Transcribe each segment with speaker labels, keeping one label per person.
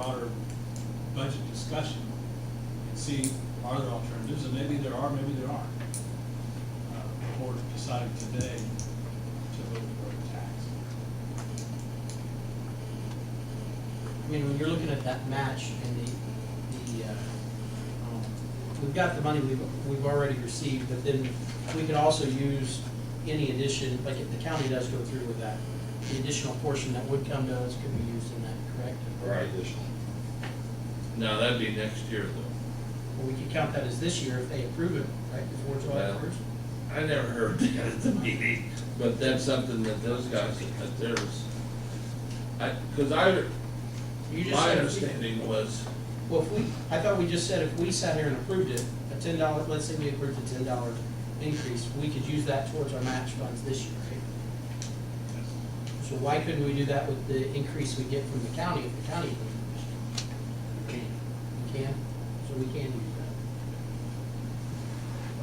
Speaker 1: broader budget discussion and see are there alternatives, and maybe there are, maybe there aren't. Before deciding today to vote for a tax.
Speaker 2: I mean, when you're looking at that match and we've got the money we've already received, but then we could also use any addition, like if the county does go through with that, the additional portion that would come to us could be used in that, correct?
Speaker 3: Right. Additional.
Speaker 4: No, that'd be next year though.
Speaker 2: Well, we could count that as this year if they approve it, right, before July
Speaker 4: Well,
Speaker 2: 1st?
Speaker 4: I never heard that at the meeting, but that's something that those guys, that there's,
Speaker 2: You just
Speaker 4: my
Speaker 2: said
Speaker 4: understanding was,
Speaker 2: Well, I thought we just said if we sat here and approved it, a $10, let's say we approved a $10 increase, we could use that towards our match funds this year, right? So why couldn't we do that with the increase we get from the county if the county approves it? We can, so we can use that.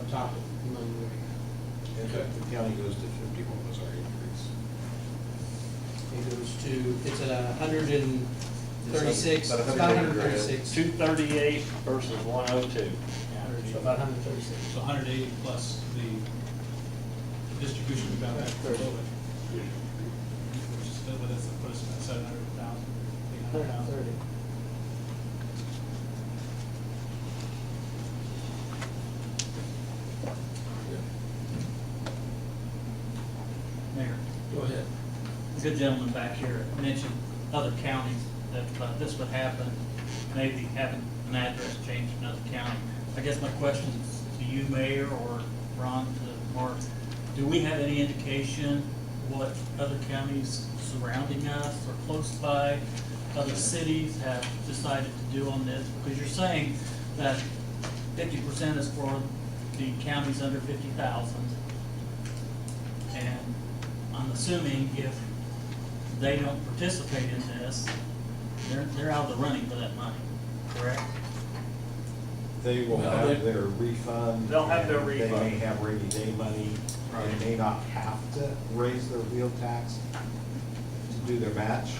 Speaker 2: On top of the money we already have.
Speaker 3: In fact, the county goes to 51 was our increase.
Speaker 2: It goes to, it's at 136,
Speaker 3: About
Speaker 2: it's about
Speaker 3: 130.
Speaker 2: 136.
Speaker 5: 238 versus 102.
Speaker 2: Yeah, so about 136.
Speaker 1: So 180 plus the distribution we got back below it. Which is still, but that's put us at 700,000, 800,000.
Speaker 2: 30.
Speaker 6: Mayor,
Speaker 2: Go ahead.
Speaker 6: the good gentleman back here mentioned other counties that this would happen, maybe having an address change in another county. I guess my question is to you, Mayor, or Ron, to Mark, do we have any indication what other counties surrounding us or close by, other cities have decided to do on this? Because you're saying that 50% is for the counties under 50,000. And I'm assuming if they don't participate in this, they're out of the running for that money, correct?
Speaker 3: They will
Speaker 4: Well,
Speaker 3: have their refund.
Speaker 5: They'll have their
Speaker 3: and
Speaker 5: refund.
Speaker 3: They may have rainy day money, and they may not have to raise their wheel tax to do their match.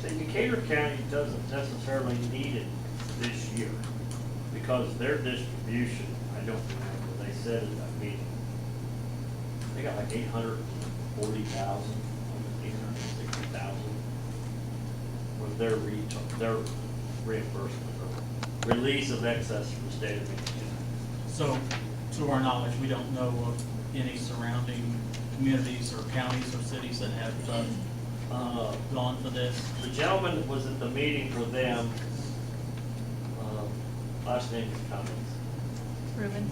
Speaker 5: See, Decatur County doesn't necessarily need it this year because their distribution, I don't remember, they said at that meeting, they got like 840,000, 860,000 was their reimbursement or release of excess from the state of Michigan.
Speaker 6: So, to our knowledge, we don't know of any surrounding communities or counties or cities that have gone for this.
Speaker 5: The gentleman that was at the meeting for them, last name is Cummings,
Speaker 7: Ruben,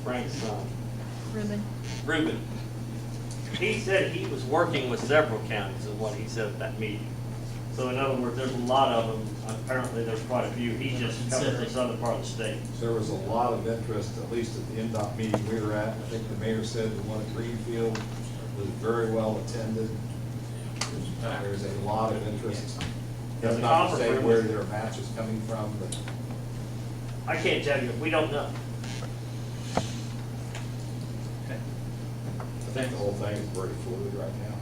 Speaker 5: Frank's son.
Speaker 7: Ruben.
Speaker 5: He said he was working with several counties, is what he said at that meeting. So in other words, there's a lot of them, apparently there's quite a few, he just covers the southern part of the state.
Speaker 3: There was a lot of interest, at least at the NDOT meeting we were at. I think the mayor said the one at Greenfield was very well attended. There's a lot of interest.
Speaker 5: Yeah,
Speaker 3: That's
Speaker 5: the
Speaker 3: not to say
Speaker 5: conference room
Speaker 3: where
Speaker 5: is-
Speaker 3: their match is coming from, but
Speaker 5: I can't tell you, we don't know.
Speaker 6: Okay.
Speaker 3: I think the whole thing is very fluid right now.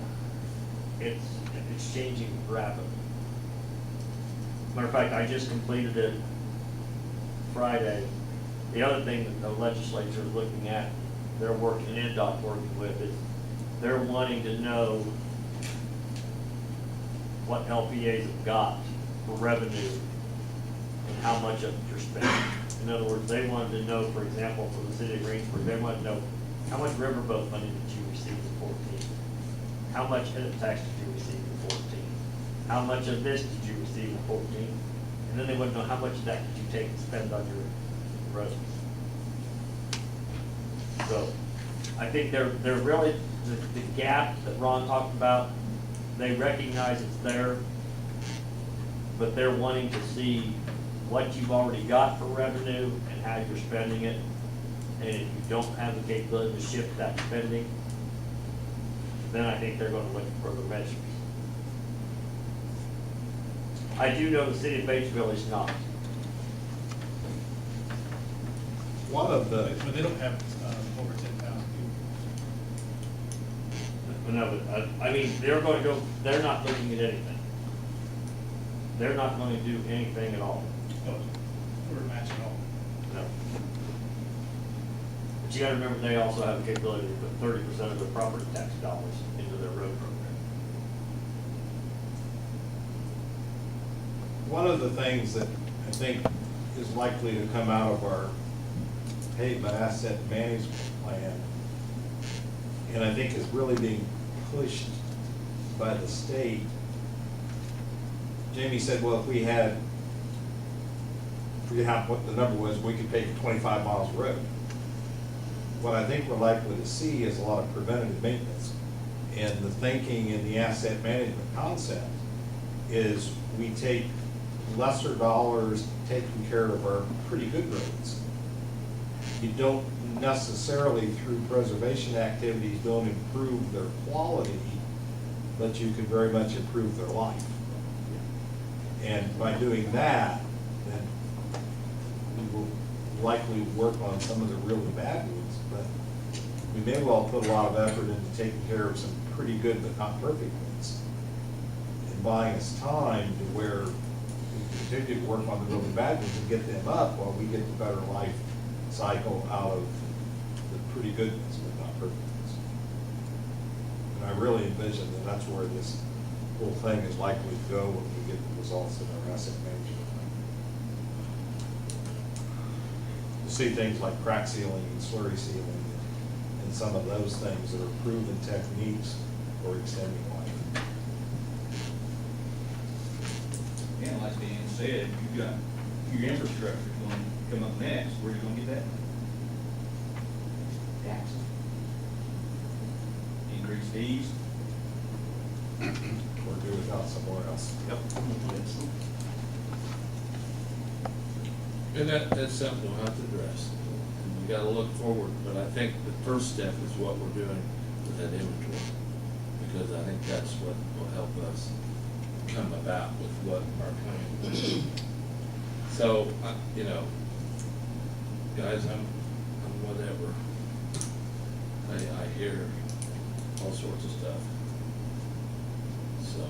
Speaker 5: It's changing rapidly. Matter of fact, I just completed it Friday. The other thing that the legislature is looking at, they're working, NDOT working with, is they're wanting to know what LPAs have got for revenue and how much of it you're spending. In other words, they wanted to know, for example, for the city of Greensburg, they want to know how much riverboat money did you receive in 14? How much head tax did you receive in 14? How much of this did you receive in 14? And then they want to know how much of that did you take and spend on your roads. So I think they're really, the gap that Ron talked about, they recognize it's there, but they're wanting to see what you've already got for revenue and how you're spending it. And if you don't have the capability to shift that spending, then I think they're gonna look at further measures. I do know the city of Batesville is not.
Speaker 3: One of the,
Speaker 1: But they don't have over 10,000 people.
Speaker 5: No, but I mean, they're gonna go, they're not looking at anything. they're not gonna do anything at all.
Speaker 1: Oh, we're matching all.
Speaker 5: No. But you gotta remember, they also have the capability to put 30% of their property tax dollars into their road program.
Speaker 3: One of the things that I think is likely to come out of our pavement asset management plan, and I think is really being pushed by the state. Jamie said, well, if we had, forget how, what the number was, we could pave 25 miles of road. What I think we're likely to see is a lot of preventative maintenance. And the thinking in the asset management concept is we take lesser dollars taking care of our pretty good roads. You don't necessarily, through preservation activities, don't improve their quality, but you can very much improve their life. And by doing that, then we will likely work on some of the really bad ones, but we may well put a lot of effort into taking care of some pretty good but not perfect ones. And buying us time to where we continue to work on the really bad ones and get them up while we get the better life cycle out of the pretty good ones but not perfect ones. And I really envision that that's where this whole thing is likely to go when we get the results in our asset management plan. You see things like crack sealing and slurry sealing and some of those things that are proven techniques for extending life.
Speaker 8: And like Dan said, you've got your infrastructure going to come up next, where are you gonna get that? Taxes. Increase fees.
Speaker 3: Or do without somewhere else.
Speaker 8: Yep.
Speaker 4: And that's something we'll have to address. And we gotta look forward, but I think the first step is what we're doing with that inventory. Because I think that's what will help us come about with what our plan is. So, you know, guys, I'm whatever. I hear all sorts of stuff. So,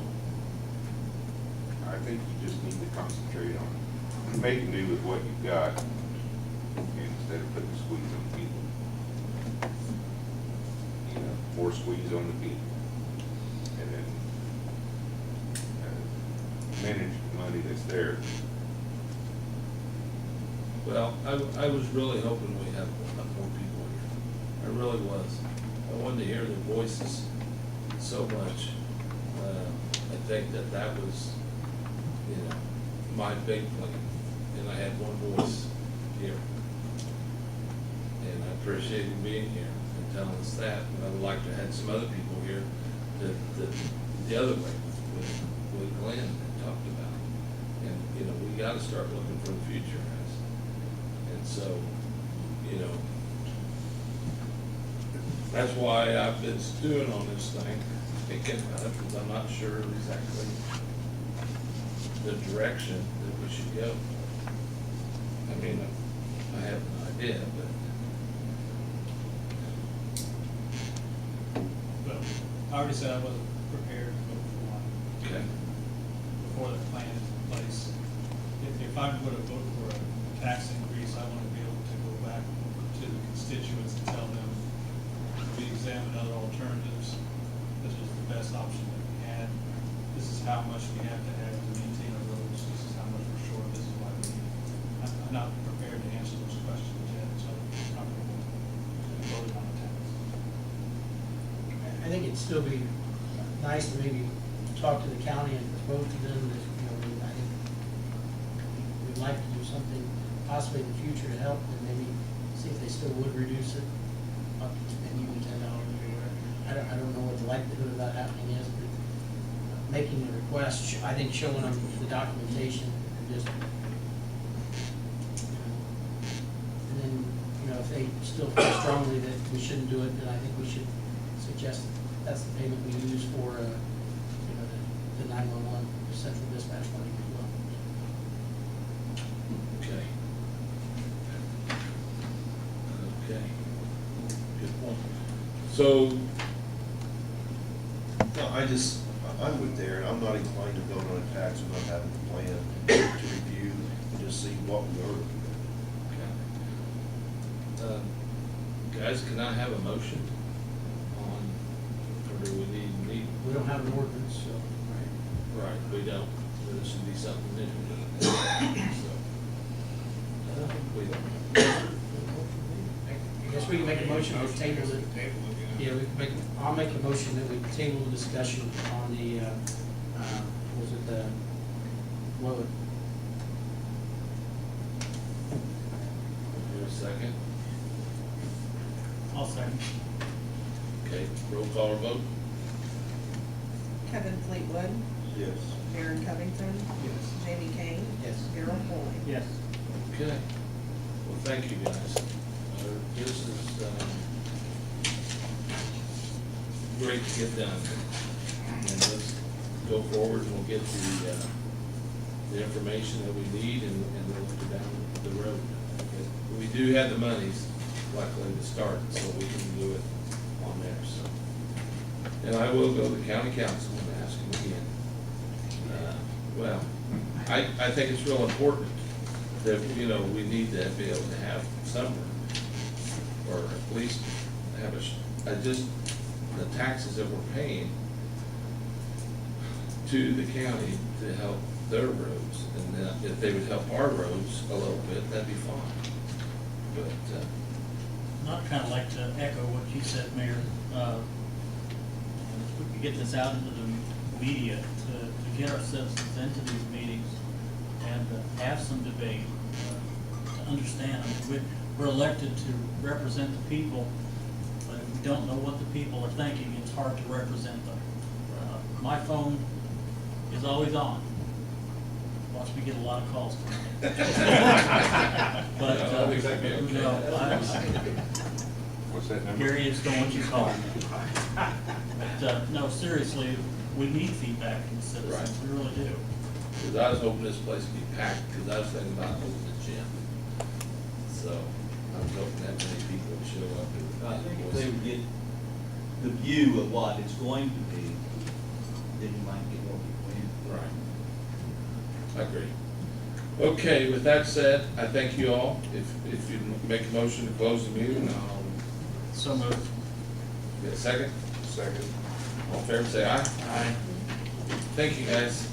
Speaker 9: I think you just need to concentrate on making do with what you've got instead of putting squeeze on people. You know, more squeeze on the people. And then manage the money that's there.
Speaker 4: well, I was really hoping we had a lot more people here. I really was. I wanted to hear their voices so much. I think that was, you know, my big plan. And I had one voice here. And I appreciate him being here and telling us that. But I would like to have some other people here that the other way with Glenn had talked about. And, you know, we gotta start looking for the future, guys. And so, you know, that's why I've been stewing on this thing, thinking about it, because I'm not sure exactly the direction that we should go. I mean, I have an idea,
Speaker 1: But I already said I wasn't prepared to vote for one
Speaker 4: okay.
Speaker 1: before the plan is in place. If I'm going to vote for a tax increase, I want to be able to go back to the constituents and tell them, we examined other alternatives. This was the best option that we had. This is how much we have to have to maintain our roads. This is how much we're short. This is why we need it. I'm not prepared to answer those questions yet, so it's not going to vote on the tax.
Speaker 2: I think it'd still be nice to maybe talk to the county and propose to them that, you know, I think we'd like to do something possibly in the future to help, and maybe see if they still would reduce it up to maybe even $10 or whatever. I don't know what the likelihood of that happening is, but making the request, I think showing them the documentation and just, and then, you know, if they still feel strongly that we shouldn't do it, then I think we should suggest that's the payment we use for, you know, the 911 central dispatch money as well.
Speaker 4: Okay. Okay. Good point. So,
Speaker 10: No, I'm with there, and I'm not inclined to vote on a tax without having a plan
Speaker 9: what we ordered.
Speaker 4: Guys, can I have a motion on, or do we need?
Speaker 2: We don't have an ordinance, so, right?
Speaker 4: Right, we don't, so this should be something new. So, we don't.
Speaker 2: I guess we can make a motion to table it. Yeah, we can make, I'll make a motion that we table the discussion on the, was it the, what,
Speaker 4: Here a second.
Speaker 6: I'll second.
Speaker 4: Okay, roll call or vote?
Speaker 10: Kevin Fleetwood,
Speaker 9: Yes.
Speaker 10: Darren Covington,
Speaker 2: yes.
Speaker 10: Jamie Kane,
Speaker 2: Yes.
Speaker 10: Darrell Cooley.
Speaker 6: Yes.
Speaker 4: Okay. Well, thank you, guys. This is, great to get done. And let's go forward and we'll get the information that we need and we'll go down the road. We do have the monies, luckily, to start, so we can do it on there, so. And I will go to the county council and ask them again. Well, I think it's real important that, you know, we need to be able to have some room, or at least have the taxes that we're paying to the county to help their roads, and then if they would help our roads a little bit, that'd be fine. But,
Speaker 6: I'd kind of like to echo what you said, Mayor. If we could get this out into the media to get our citizens into these meetings and have some debate, to understand. I mean, we're elected to represent the people, but if we don't know what the people are thinking, it's hard to represent them. My phone is always on. Watch me get a lot of calls tonight. But,
Speaker 4: No, I think that'd be okay.
Speaker 6: no,
Speaker 9: What's that number?
Speaker 6: Gary, just don't want you to call. But, no, seriously, we need feedback from the citizens,
Speaker 4: Right.
Speaker 6: we really do.
Speaker 4: because I was hoping this place would be packed, because I was thinking about moving the gym. So, I was hoping that many people would show up.
Speaker 8: I think if they would get the view of what it's going to be, then you might get more people in.
Speaker 4: Right. I agree. Okay, with that said, I thank you all. If you make a motion to close the meeting, I'll
Speaker 6: So moved.
Speaker 4: get a second.
Speaker 9: Second.
Speaker 4: All in favor, say aye.
Speaker 6: Aye.
Speaker 4: Thank you, guys.